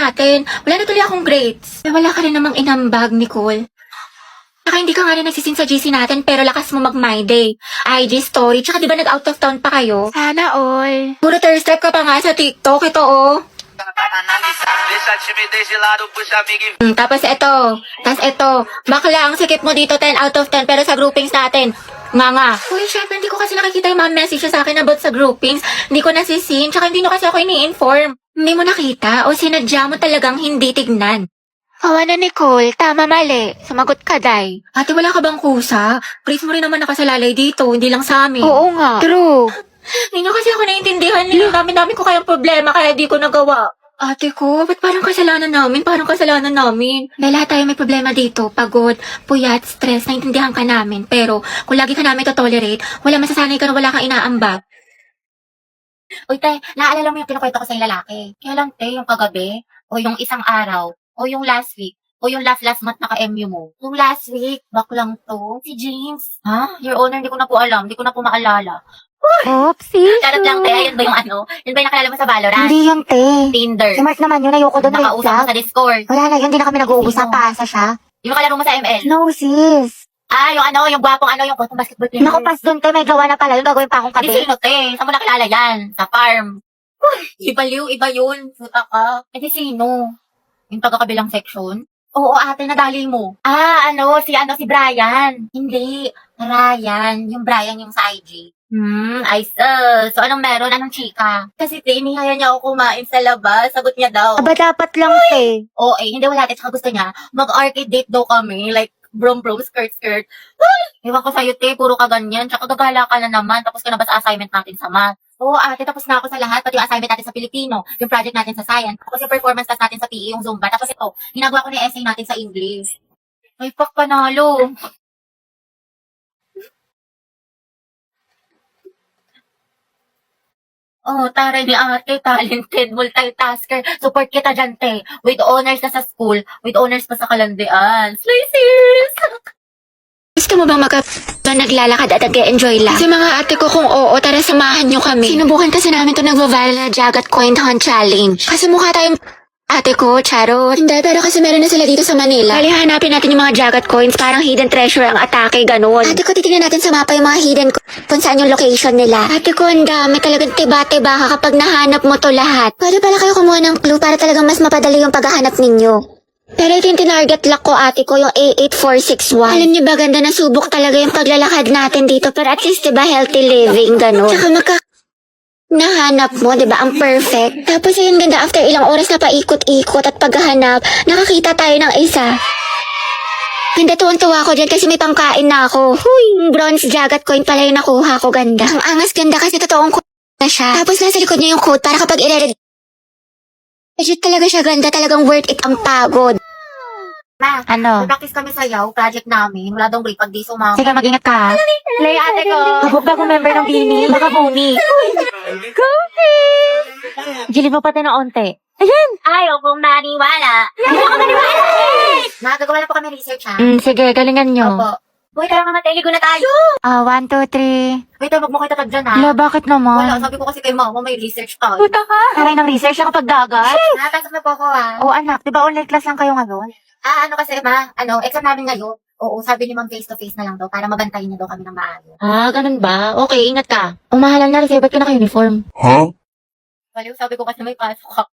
natin. Wala na tuloy akong grades. Wala ka rin namang inambag, Nicole. Saka hindi ka nga rin nagsisin sa GC natin pero lakas mo mag-my day. IG story, tsaka di ba nag-out of town pa kayo? Sana all. Puro third step ka pa nga sa TikTok, ito oh. Deixa a timidez de lado, puxa amigo e Tapos ito, bakla ang sikip mo dito 10 out of 10 pero sa groupings natin, nga. Uy, syempre hindi ko kasi nakikita yung mga message sa akin about sa groupings. Hindi ko nasisin, tsaka hindi nyo kasi ako ini-inform. Hindi mo nakita o sinadya mo talagang hindi tignan. Kawa na Nicole, tama mali. Sumagot ka, Day. Ate, wala ka bang kusa? Praise mo rin naman nakasalalay dito, hindi lang sa amin. Oo nga. True. Hindi nyo kasi ako naiintindihan nila. Dami ko kayang problema kaya di ko nagawa. Ate ko, ba't parang kasalanan namin? Dahil lahat tayo may problema dito. Pagod, puyat, stress, naiintindihan ka namin. Pero kung lagi ka namin to-tolerate, wala masasanay ka na wala kang inaambag. Uy, te, naalala mo yung kinukwento ko sa yung lalaki? Kailan, te, yung kagabi? O yung isang araw? O yung last week? O yung last month naka-MU mo? Yung last week, baklang to. Si James. Ha? Your Honor, hindi ko na po alam. Hindi ko na po maalala. Oopsie. Charot lang, te. Yun ba yung ano? Yun ba yung nakalala mo sa Valorant? Hindi yung te. Tinder. Si Mark naman yun, ayoko doon red Nakausap mo flag. sa Discord. Wala na yun, hindi na kami nag-uusap. Sino? Paasa siya. Yung kalaro mo sa ML. No, sis. Yung gwapong yung photo basketball player. Naku, pas doon te, may gawa na pala. Yung gagawin pa akong Hindi kabi. sino, te. Saan mo nakilala yan? Sa farm. Iba yun. Puta ka. Eh, sino? Yung taga-kabilang section? Oo, ate, nadali mo. Si Brian. Hindi, Ryan. Yung Brian yung sa IG. I see. So, anong meron? Anong chika? Kasi, te, inihaya niya ako kumain sa labas. Sagot niya daw. Aba, dapat lang te. Oo, hindi wala. Tsaka gusto niya, mag-arcade date daw kami. Like, brom, skirt. Ewan ko sa'yo, te. Puro ka ganyan. Tsaka gagala ka na naman. Tapos ka na ba sa assignment natin sa math? Oo, ate, tapos na ako sa lahat. Pati yung assignment natin sa Filipino. Yung project natin sa science. Tapos yung performance test natin sa PE, yung Zumba. Tapos ito, ginagawa ko na yung essay natin sa English. Ay, panalo. Oh, taray ni ate, talented, multitasker. Support kita dyan, te. With honors na sa school, with honors pa sa kalandian. Slay, sis! Gusto mo bang naglalakad at nag-enjoy lang? Kasi mga ate ko kung oo, tara samahan nyo kami. Sinubukan kasi namin to nagva-viral na Jagat Coin Hunt Challenge. Kasi mukha tayong ate ko, charot. Hindi, pero kasi meron na sila dito sa Manila. Kali hanapin natin yung mga Jagat Coins, parang hidden treasure ang atake, ganun. Ate ko, titignan natin sa mapa yung mga hidden kung saan yung location nila. Ate ko, ang dami talagang tiba-tiba kapag nahanap mo to lahat. Pwede pala kayo kumuha ng clue para talagang mas mapadali yung paghahanap ninyo. Pero ito yung tinarget lock ko, ate ko, yung A8461. Alam niyo ba, ganda na subok talaga yung paglalakad natin dito. Pero at least, diba, healthy living, gano'n. Tsaka nahanap mo, diba, ang perfect. Tapos ayun, ganda, after ilang oras na paikot-ikot at paghahanap, nakakita tayo ng isa. Ganda, tuwang-tuwa ko dyan kasi may pangkain na ako. Huy, bronze Jagat Coin pala yung nakuha ko, ganda. Ang angas, ganda kasi totoong code na siya. Tapos nasa likod niya yung code para kapag legit talaga siya, ganda, talagang worth it ang pagod. Ma, Ano? practice kami sayaw, project namin. Wala daw break pag di sumama. Sige, mag-ingat ka. Play ate ko. Habog bagong member ng Bini. Baka buni. Gilid mo pati ng onte. Ayan! Ayaw kong maniwala. Ayaw kong maniwala. Nagagawa na po kami research, ha? Sige, galingan nyo. Opo. Uy, tara nga mateligo na tayo. 1, 2, 3. Wait, wag mo kayo tatag dyan, ha? Hala, bakit naman? Wala, sabi ko kasi kay mama, may research tayo. Puta ka! Taray ng research ako pag dagat. Napasok na po ako, ha? Oo, anak. Diba online class lang kayo ngayon? Ano kasi, ma? Exam namin ngayon. Oo, sabi ni ma'am face-to-face na lang daw para mabantayin niya daw kami ng maayos. Ganun ba? Okay, ingat ka. Umahalan na rin sa'yo, ba't ka naka-uniform? Baliw, sabi ko kasi may pasok ako.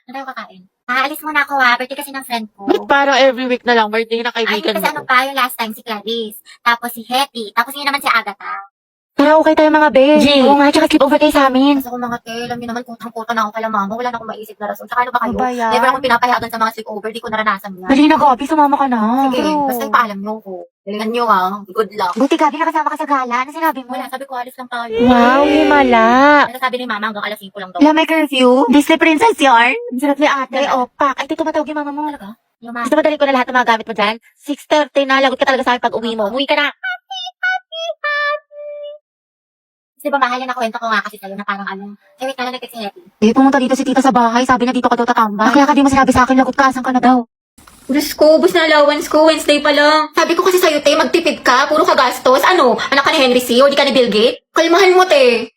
Ano tayo kakain? Aalis muna ako, ha? Birthday kasi ng friend ko. Parang every week na lang, birthday na Ay, kaibigan kasi mo. pa, yung last time si Clarice. Tapos si Hetty. Tapos yun naman si Agatha. Pero okay tayo mga be. G. Oo nga, tsaka sleep over kayo sa amin. Kasi kung mga te, alam niyo naman, kutang-kuta na ako kala mama. Wala na akong maisip na rason. Tsaka ano ba kayo? Ano ba yan? Never akong pinapayagan sa mga sleepover. Di ko naranasan yan. Dali na, Gabi. Sumama ka na. Sige, basta ipaalam niyo ko. Galingan niyo, ha? Good luck. Buti, Gabi, nakasama ka sa gala. Ano sinabi mo? Wala, sabi ko, alis lang tayo. Wow, himala. Pero sabi ni mama, hanggang alas 5 lang daw. Wala, may curfew. Disney Princess yarn. Ang sarap ni ate. Pak. Ay, tumatawag yung mama mo. Talaga? Yung mama. Gusto mo dalhin ko na lahat ng mga gamit mo dyan? 6:30 na. Lagot ka talaga sa akin pag uwi mo. Umuwi ka na. Di ba mahal na kwento ko nga kasi sa'yo na parang wait ka na nag-text si Hetty. Pumunta dito si tita sa bahay. Sabi na dito ka daw tatambay. Kaya ka di mo sinabi sa akin, lagot ka. Asan ka na daw? Diyos ko, bus na allowance ko, Wednesday pa lang. Sabi ko kasi sa'yo, te, magtipid ka, puro ka gastos. Ano, anak ka ni Henry C. o di ka ni Bill Gates? Kalmahan mo, te.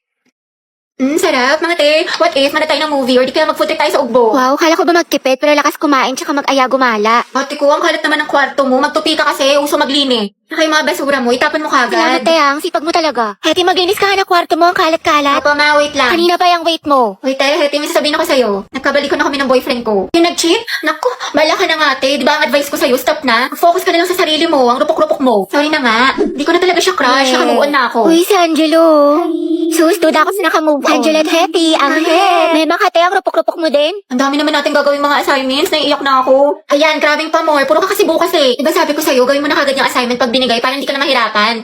Sarap, mga te. What if, mana tayo ng movie or di kaya mag-food trip tayo sa Ugbo? Wow, kala ko ba magtipid pero lakas kumain tsaka mag-aya gumala. Ate ko, ang kalat naman ng kwarto mo. Magtupi ka kasi, uso maglini. Saka yung mga basura mo, itapon mo Salamat, kagad. Teyang. Sipag mo talaga. Heti, maglinis ka na kwarto mo ang kalat-kalat. Opo, ma, wait lang. Kanina pa yung weight mo. Wait, Heti, may sasabihin ako sa'yo. Nagkabalikan na kami ng boyfriend ko. Yung nag-cheat? Naku, bala ka na nga, ate. Di ba ang advice ko sa'yo, stop na. Focus ka na lang sa sarili mo, ang rupok-rupok mo. Sorry na nga. Di ko na talaga siya crush, nakamuon na ako. Uy, si Angelo. Sus, duda ako sa nakamove on. Angelo at Heti, ang head. May mga kate, ang rupok-rupok mo din. Ang dami naman natin gagawin mga assignments, naiiyak na ako. Ayan, grabing pa more. Puro ka kasi bukas eh. Diba sabi ko sa'yo, gawin mo na kagad yung assignment pag binigay para hindi ka na mahirapan.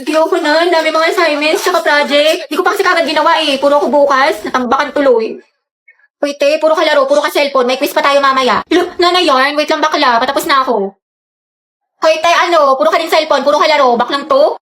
Ayoko na, ang dami mga assignments, tsaka project. Di ko pa kasi kagad ginawa eh. Puro ako bukas, natambakan tuloy. Wait eh, puro ka laro, puro ka cellphone. May quiz pa tayo mamaya. Nanay yarn, wait lang bakla, patapos na ako. Hoy, tay, puro ka din cellphone, puro ka laro, baklang to?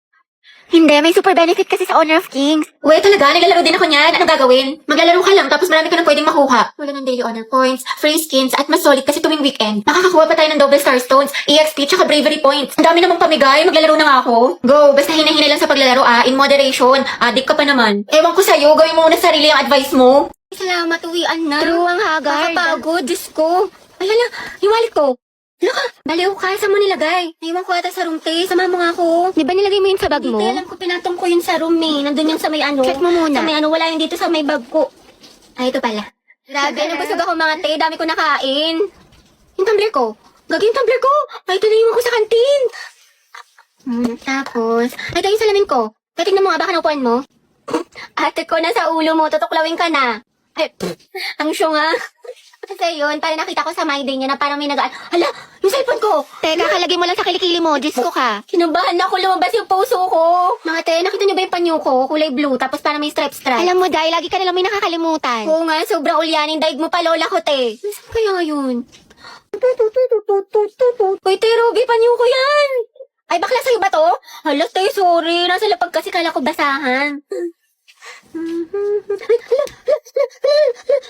Hindi, may super benefit kasi sa Honor of Kings. Wait, talaga, naglalaro din ako niyan. Anong gagawin? Maglalaro ka lang, tapos marami ka nang pwedeng makuha. Wala ng daily honor points, free skins, at mas solid kasi tuwing weekend. Makakakuha pa tayo ng double star stones, EXP, tsaka bravery points. Ang dami namang pamigay, maglalaro na nga ako. Go, basta hinahinay lang sa paglalaro in moderation. Adik ka pa naman. Ewan ko sa'yo, gawin mo muna sa sarili ang advice mo. Salamat, uwian na. True ang haggard. Nakapagod, Diyos ko. Alala, yung wallet ko. Look, baliw ka, saan mo nilagay? Naiwan ko ata sa room, te. Sama mo nga ako. Di ba nilagay mo yun sa bag mo? Hindi, alam ko, pinatong ko yun sa room, eh. Nandun yun sa may ano. Check mo muna. Sa may ano, wala yun dito sa may bag ko. Ay, ito pala. Grabe, nabusog ako mga te. Dami ko nakain. Yung tumbler ko. Gagi yung tumbler ko. Ay, ito naiwan ko sa kantin. Tapos, ay, ito yung salamin ko. Kaya tingnan mo nga, baka nakuhaan mo. Ate ko, nasa ulo mo. Tutuklawin ka na. Ay, ang syunga. Kasi yun, parang nakita ko sa my day niya na parang may nagaan. Hala, yung cellphone ko. Teka, kalagay mo lang sa kilikili mo. Diyos ko ka. Kinabahan ako, lumabas yung puso ko. Mga te, nakita niyo ba yung panyo ko? Kulay blue, tapos parang may stripe-stripe. Alam mo, dahil lagi ka nalang may nakakalimutan. Oo nga, sobrang ulyanin. Daig mo pa, lola ko, te. Saan kaya yun? Uy, te, Ruby, panyo ko yan. Ay, bakla sa'yo ba to? Hala, te, sorry. Nasa lapag kasi kala ko basahan.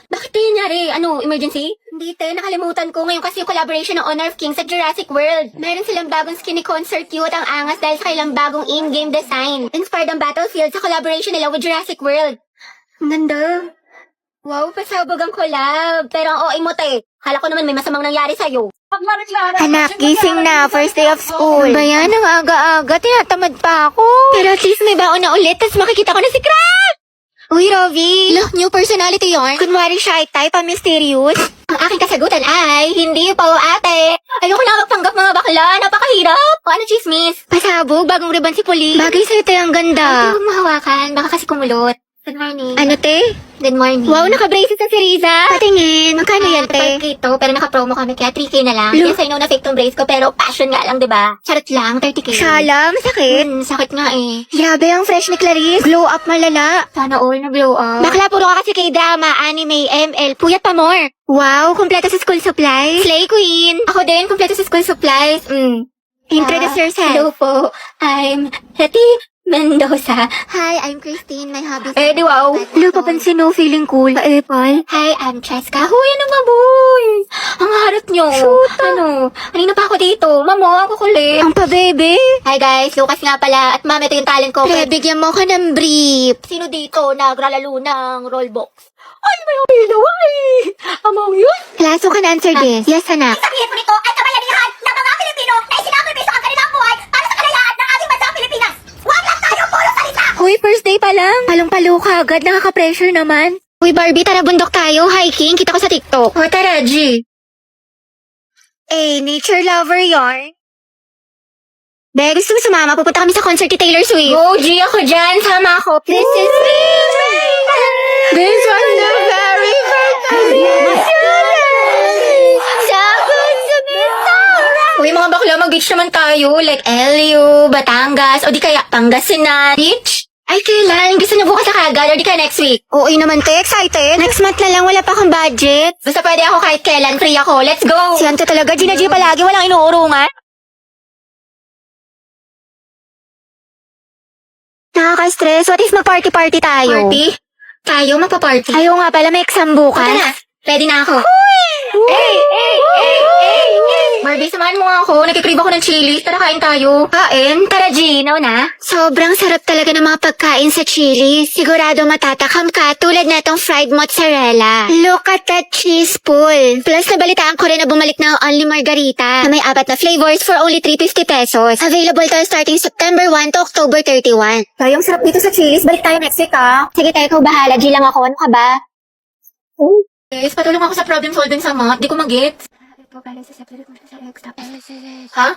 Bakit tayo nangyari? Ano, emergency? Hindi, te. Nakalimutan ko. Ngayon kasi yung collaboration ng Honor of Kings at Jurassic World. Meron silang bagong skinny concert cute ang angas dahil sa kailang bagong in-game design. Inspired ang Battlefield sa collaboration nila with Jurassic World. Ang ganda. Wow, pasabog ang collab. Pero ang OA mo, te. Kala ko naman may masamang nangyari sa'yo. Anak, gising na. First day of school. Ba yan? Ang aga-aga. Tinatamad pa ako. Pero at least may baon na ulit. Tapos makikita ko na si Crab! Uy, Rovi. Look, new personality yarn. Kunwari shy type, mysterious. Ang aking kasagutan ay, hindi po ate. Ayoko na magpanggap mga bakla. Napakahirap. O ano, chismis? Pasabog, bagong ribbon si Puli. Bagay sa'yo tayo ang ganda. Huwag mo hawakan. Baka kasi kumulot. Good morning. Ano, te? Good morning. Wow, naka-braces na si Riza. Patingin. Magkano yan, te? 5K to, pero naka-promo kami kaya 3K na lang. Yes, I know na fake tong brace ko, pero passion nga lang, diba? Charot lang, 30K. Shala, masakit. Sakit nga eh. Grabe ang fresh ni Clarice. Glow up malala. Sana all na-blow up. Bakla, puro ka kasi kay drama, anime, ML, puyat pa more. Wow, kumpleto sa school supplies. Slay Queen. Ako din, kompleto sa school supplies. Introduce yourself. Hello po, I'm Hetty Mendoza. Hi, I'm Christine. My hobby Eh, di wow. Hello, papansin mo, feeling cool. Apple. Hi, I'm Cheska. Huy, ano ba, boy? Ang harot nyo. Ano? Kanina pa ako dito. Mamo, ako kulit. Ang pa-bebe. Hi guys, Lucas nga pala. At ma'am, ito yung talent ko. Pre, bigyan mo ka ng brief. Sino dito naglalaro ng rollbox? Ay, may umilaw ay! Amang yun? Class, you can answer this. Yes, anak. Sabihin ko nito ay kabayanihan ng mga Pilipino na isinakripisyo ang kanilang buhay para sa kalayaan ng ating bansang Pilipinas. Huwag lang tayo puro salita! Hoy, first day pa lang. Palong-palo ka agad. Nakaka-pressure naman. Uy, Barbie, tara bundok tayo. Hiking. Kita ko sa TikTok. O, tara, G. Nature lover yarn. Be, gusto mo sumama? Pupunta kami sa concert ni Taylor Swift. Go, G, ako dyan. Sama ako. This is me. This was the very first Uy, mga bakla, mag-beach naman tayo. Like LU, Batangas, o di kaya Pangasinan. Beach? Ay, kailan? Gusto niyo bukas na kagad, o di kaya next week? Oo naman, te. Excited. Next month na lang. Wala pa akong budget. Basta pwede ako kahit kailan. Free ako. Let's go! Si Anto talaga. Gina G palagi. Walang inuurungan. Nakaka-stress. What if mag-party-party tayo? Party? Tayo, magpa-party. Ayaw nga pala. May exam O, bukas. tara. Ready na ako. Barbie, samahan mo nga ako. Nagkikrib ako ng chili. Tara, kain tayo. Kain? Tara, Gino na. Sobrang sarap talaga ng mga pagkain sa chili. Sigurado matatakam ka tulad na itong fried mozzarella. Look at that cheese pool. Plus, nabalitaan ko rin na bumalik na ang Only Margarita na may 4 na flavors for only 350 pesos. Available to starting September 1 to October 31. Kayong sarap dito sa chili's. Balik tayo next week, ha? Sige, tayo, ikaw bahala. G lang ako. Ano ka ba? Guys, patulong ako sa problem solving sa math. Di ko mag-get. Ha?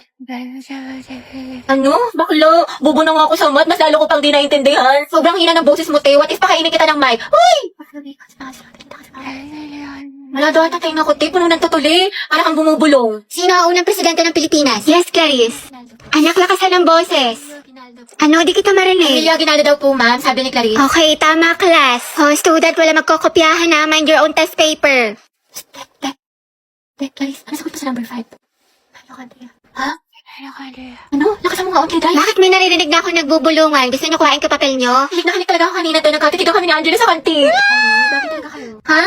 Ano? Bakla? Bobo na nga ako sa math. Mas lalo ko pang di naintindihan. Sobrang hina ng boses mo, te. What if pakainin kita ng mic? Uy! Wala daw tatay na ko, te. Puno ng tutuli. Para kang bumubulong. Sino ang unang presidente ng Pilipinas? Yes, Clarice. Anak, lakasan ng boses. Ano, di kita marinig. Emilia Aguinaldo daw po, ma'am. Sabi ni Clarice. Okay, tama, class. Oh, student, wala magkokopyahan na. Mind your own test paper. Clarice, ano sagot pa sa number 5? Ha? Ano? Lakasan mo nga, okay, guys. Bakit may naririnig na ako nagbubulungan? Gusto niyo kuhain ko papel niyo? Hinig talaga ako kanina to. Nagkatitigaw kami ni Angela sa kantin. Bakit talaga kayo? Ha?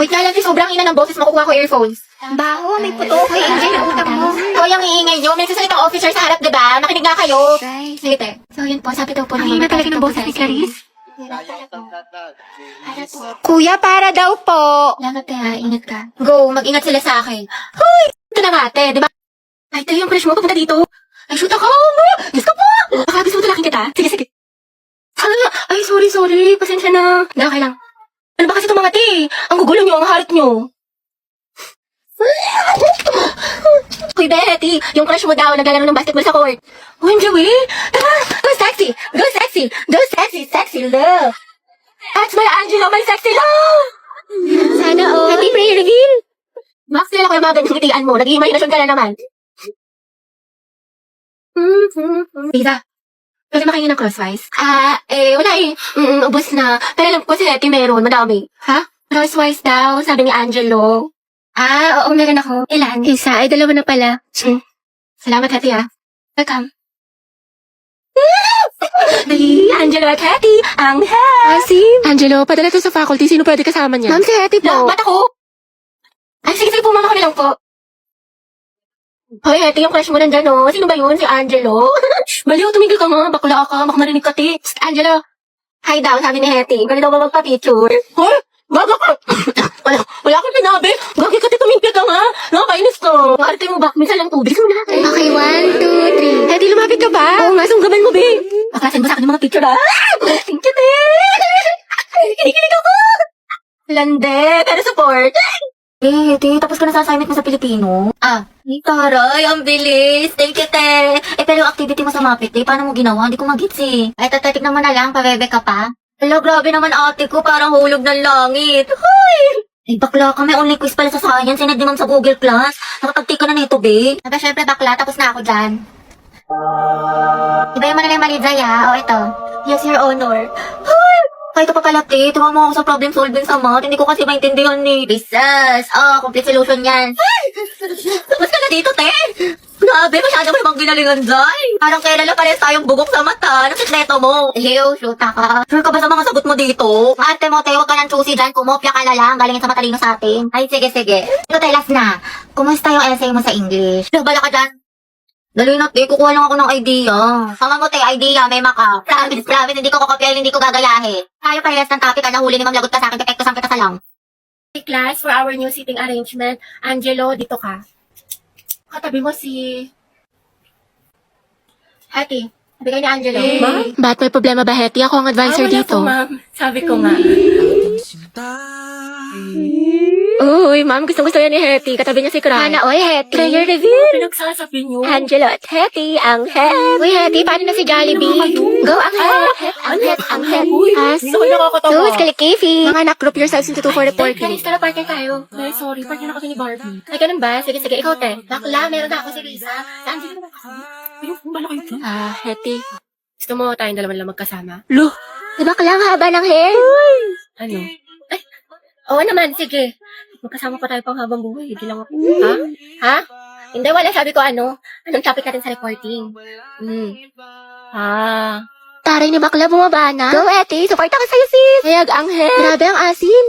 Wait nga lang, sobrang ina ng boses. Makukuha ko earphones. Baho, may puto. Hoy, Angel, utang mo. Hoy, ang iingay nyo. May sasalita officer sa harap, diba? Makinig nga kayo. Guys, Sige, te. So, yun po. Sabi daw po ang hina talaga ng boses ni Clarice. Harap po. Kuya, para daw po. Salamat, te, ha. Ingat ka. Go. Mag-ingat sila sa akin. Hoy! Ito na nga, te. Diba? Ay, te, yung crush mo. Papunta dito. Ay, shoot ako. Diyos ko po. Nakabis mo talaking kita. Sige, sige. Ay, sorry. Pasensya na. Okay lang. Ano ba kasi itong mga te? Ang gugulo nyo, ang harit nyo. Hoy, Betty, yung crush mo daw naglalaro ng basketball sa court. Oh, Joey, tara, go sexy, sexy love. That's my Angelo, my sexy love. Sana all. Happy prayer reveal. Max, nila ko yung mga ganyang ngitian mo. Nag-imagination ka na naman. Lisa, pwede makain ng crosswise? Wala eh. Ubus na. Pero alam ko si Hetty meron, madami. Ha? Crosswise daw, sabi ni Angelo. Oo, meron ako. Ilan? Isa, ay dalawa na pala. Salamat, Hetty, ha. Welcome. Dali, Angelo at Hetty, ang Asim. Angelo, padala to sa faculty. Sino pwede kasama niya? Ma'am, si Hetty po. Ba't ako? Ay, sige po, mama kami lang po. Hoy, Hetty, yung crush mo nandyan, oh. Sino ba yun? Si Angelo? Baliw, tumigil ka nga. Bakla ka. Baka marinig ka, ti. Angelo. Hi daw, sabi ni Hetty. Pwede daw ba magpa-picture? Hoy, gaga ka. wala akong sinabi. Gagi ka, ti, tumigil ka nga. Nakakainis to. Arte mo ba? Minsan lang tubig. Sige mo na. Okay, 1, 2, 3. Hetty, lumapit ka ba? Oo nga, sunggaban mo, be. Pakasin mo sa akin yung mga picture, ha? Thank you, te. Kinikilig ako. Lande, pero support. Te, tapos ka na sa assignment mo sa Pilipino? Taray, ang bilis. Thank you, te. Pero yung activity mo sa Mapit, paano mo ginawa? Hindi ko magits eh. Ay, tatignan mo na lang, pabebe ka pa. Hello, grabe naman ate ko, parang hulog ng langit. Hoy! Ay, bakla ka, may online quiz pala sa science, sinad naman sa Google Class. Nakapag-take ka na nito, be. Aba, syempre bakla, tapos na ako dyan. Ibayin mo na lang yung mali, Zaya. O, ito. Yes, your honor. Hoy! Kahit pa pala, te, tuwa mo ako sa problem solving sa math. Hindi ko kasi maintindihan ni Bisas. Complete solution yan. Tapos ka na dito, te. Grabe, masyado mo namang ginalingan dyan. Parang kailan lang pares tayong bugok sa mata. Ano sikreto mo? Leo, shoota ka. Sure ka ba sa mga sagot mo dito? Ate mo, te, huwag ka nang choosy dyan. Kumopya ka na lang. Galingin sa matalino sa atin. Ay, sige. Ito, te, last na. Kumusta yung essay mo sa English? Bala ka dyan. Dali na, te. Kukuha lang ako ng idea. Sama mo, te, idea. May maka. Promise. Hindi ko kokopyahin, hindi ko gagayahin. Tayo parehas ng topic. Nahuli ni Ma'am Lagot ka sa akin. Depekto sang kita sa lang. Hey class, for our new seating arrangement, Angelo, dito ka. Katabi mo si... Ate, sabi ni Angelo. Ma'am? Ba't may problema ba, Hetty? Ako ang advisor Wala dito. po, ma'am. Sabi ko nga. Uy, ma'am, gustong-gusto yan ni Hetty. Katabi niya si Cry. Sana all, Hetty. Prayer reveal. Pinagsasabi niyo. Angelo at Hetty, ang het. Uy, Hetty, paano na si Jollibee? Go, ang het. Uy, gusto ko nakakatawa. Sus, kalikifi. Mga anak, group yourselves into two for reporting. Kanis ka na partner tayo. Ay, sorry. Partner na kasi ni Barbie. Ay, ganun ba? Sige. Ikaw, te. Bakla, meron na ako si Risa. Sa Angelo naman kasi. Ayun, bala kayo dyan. Hetty. Gusto mo tayong dalaman lang magkasama? Lo, Diba lang haba ng hair? Ano? Ay, oo naman, sige. Magkasama pa tayo pang habang buhay. Hindi lang ako. Ha? Hindi, wala. Sabi ko ano? Anong topic natin sa reporting? Taray ni bakla bumaba na. Go, Hetty. Support ako sa'yo, sis. hayag ang het. Grabe ang asim.